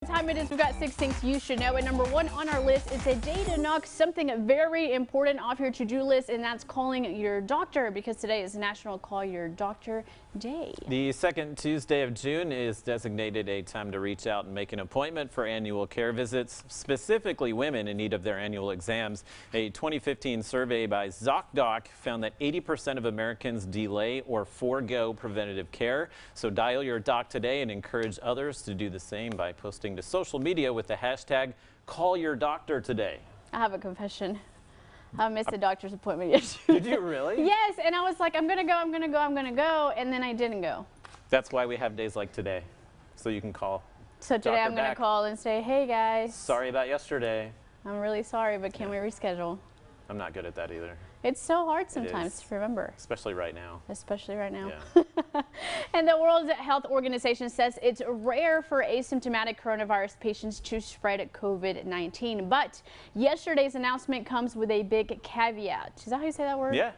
Time it is. We've got 6 things you should know, and number 1 on our list is a day to knock something very important off your to-do list, and that's calling your doctor, because today is National Call Your Doctor Day. The second Tuesday of June is designated a time to reach out and make an appointment for annual care visits, specifically women in need of their annual exams. A 2015 survey by ZocDoc found that 80% of Americans delay or forego preventative care. So dial your doc today and encourage others to do the same by posting to social media with the hashtag #CallYourDoctorToday. I have a confession. I missed a doctor's appointment yesterday. Did you really? Yes, and I was like, I'm gonna go, and then I didn't go. That's why we have days like today, so you can call. So today I'm gonna call and say, hey guys. Sorry about yesterday. I'm really sorry, but can we reschedule? I'm not good at that either. It's so hard sometimes to remember. Especially right now. Especially right now. Yeah. And the World Health Organization says it's rare for asymptomatic coronavirus patients to spread COVID-19. But yesterday's announcement comes with a big caveat. Is that how you say that word? Yeah.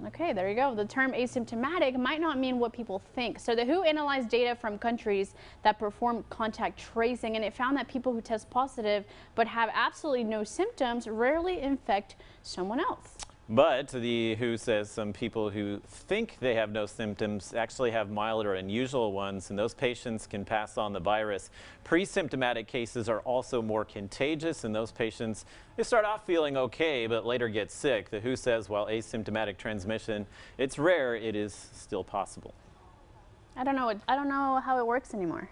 Okay, there you go. The term asymptomatic might not mean what people think. So the WHO analyzed data from countries that perform contact tracing, and it found that people who test positive but have absolutely no symptoms rarely infect someone else. But the WHO says some people who think they have no symptoms actually have mild or unusual ones, and those patients can pass on the virus. Pre-symptomatic cases are also more contagious, and those patients, they start off feeling okay, but later get sick. The WHO says while asymptomatic transmission, it's rare, it is still possible. I don't know how it works anymore.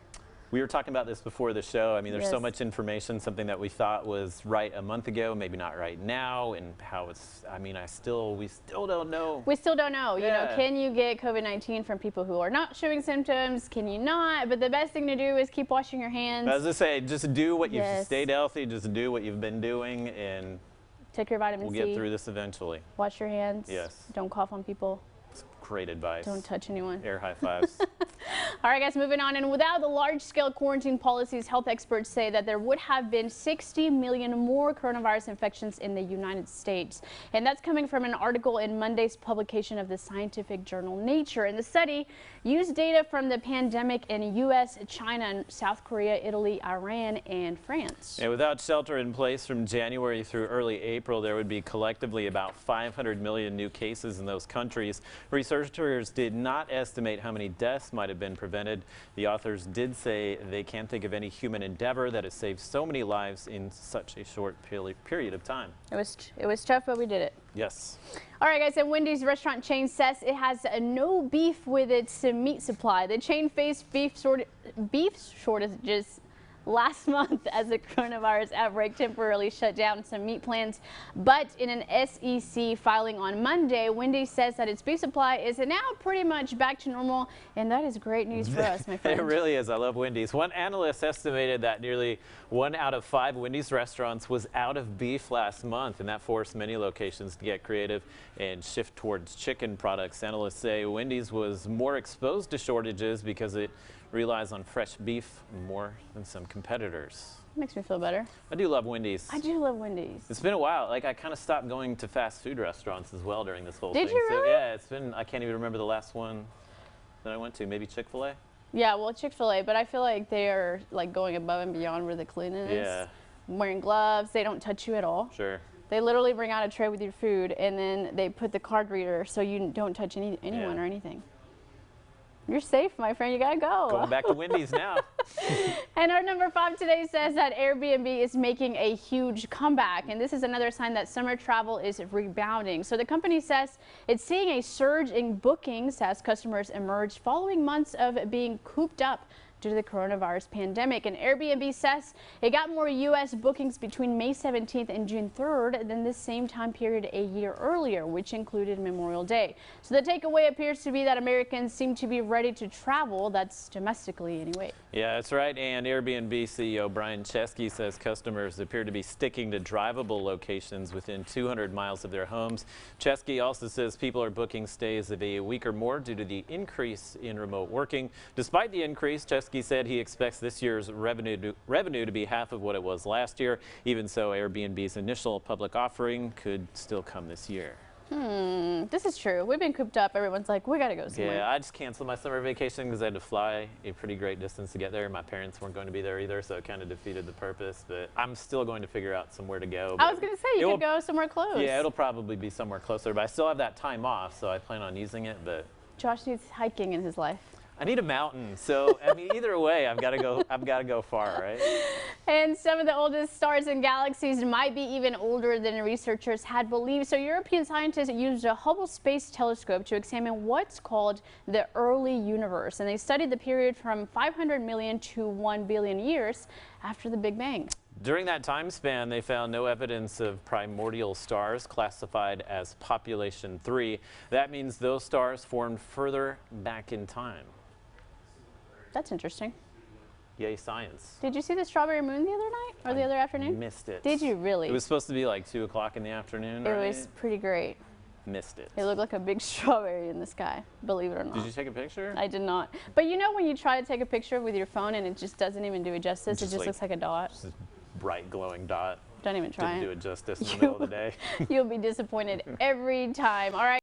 We were talking about this before the show. I mean, there's Yes. so much information, something that we thought was right a month ago, maybe not right now, and how it's, I mean, we still don't know. We still don't know. Yeah. You know, can you get COVID-19 from people who are not showing symptoms? Can you not? But the best thing to do is keep washing your hands. As I say, just do what you've Yes. stayed healthy, just do what you've been doing, and Take your vitamin we'll C. get through this eventually. Wash your hands. Yes. Don't cough on people. It's great advice. Don't touch anyone. Air high fives. All right, guys, moving on. And without the large-scale quarantine policies, health experts say that there would have been 60 million more coronavirus infections in the United States. And that's coming from an article in Monday's publication of the scientific journal Nature. And the study used data from the pandemic in U.S., China, South Korea, Italy, Iran, and France. And without shelter in place from January through early April, there would be collectively about 500 million new cases in those countries. Researchers did not estimate how many deaths might have been prevented. The authors did say they can't think of any human endeavor that has saved so many lives in such a short period of time. It was tough, but we did it. Yes. All right, guys, and Wendys restaurant chain says it has no beef with its meat supply. The chain faced beef shortages last month as the coronavirus outbreak temporarily shut down some meat plants. But in an SEC filing on Monday, Wendys says that its beef supply is now pretty much back to normal, and that is great news for us, my friend. It really is. I love Wendys. One analyst estimated that nearly 1 out of 5 Wendys restaurants was out of beef last month, and that forced many locations to get creative and shift towards chicken products. Analysts say Wendys was more exposed to shortages because it relies on fresh beef more than some competitors. Makes me feel better. I do love Wendys. I do love Wendys. It's been a while. Like, I kind of stopped going to fast food restaurants as well during this whole thing. Did you really? So, yeah, it's been, I can't even remember the last one that I went to. Maybe Chick-fil-A? Yeah, well, Chick-fil-A, but I feel like they are like going above and beyond with the cleanliness. Yeah. Wearing gloves, they don't touch you at all. Sure. They literally bring out a tray with your food, and then they put the card reader so you don't touch anyone or anything. You're safe, my friend. You gotta go. Going back to Wendys now. And our number 5 today says that Airbnb is making a huge comeback, and this is another sign that summer travel is rebounding. So the company says it's seeing a surge in bookings as customers emerge following months of being cooped up due to the coronavirus pandemic. And Airbnb says it got more U.S. bookings between May 17th and June 3rd than this same time period a year earlier, which included Memorial Day. So the takeaway appears to be that Americans seem to be ready to travel, that's domestically anyway. Yeah, that's right. And Airbnb CEO Brian Chesky says customers appear to be sticking to drivable locations within 200 miles of their homes. Chesky also says people are booking stays of a week or more due to the increase in remote working. Despite the increase, Chesky said he expects this year's revenue to be half of what it was last year. Even so, Airbnb's initial public offering could still come this year. This is true. We've been cooped up. Everyone's like, we gotta go somewhere. Yeah, I just canceled my summer vacation because I had to fly a pretty great distance to get there. My parents weren't going to be there either, so it kind of defeated the purpose. But I'm still going to figure out somewhere to go. I was gonna say you could go somewhere close. Yeah, it'll probably be somewhere closer, but I still have that time off, so I plan on using it. But Josh needs hiking in his life. I need a mountain, so I mean, either way, I've got to go far, right? And some of the oldest stars and galaxies might be even older than researchers had believed. So European scientists used a Hubble Space Telescope to examine what's called the early universe. And they studied the period from 500 million to 1 billion years after the Big Bang. During that time span, they found no evidence of primordial stars classified as population 3. That means those stars formed further back in time. That's interesting. Yay, science. Did you see the strawberry moon the other night or the other afternoon? Missed it. Did you really? It was supposed to be like 2 o'clock in the afternoon, It right? was pretty great. Missed it. It looked like a big strawberry in the sky, believe it or not. Did you take a picture? I did not. But you know when you try to take a picture with your phone and it just doesn't even do it justice? It just like, looks like a dot. Just this bright glowing dot. Don't even try Didn't it. do it justice in the middle of the day. You'll be disappointed every time. All right.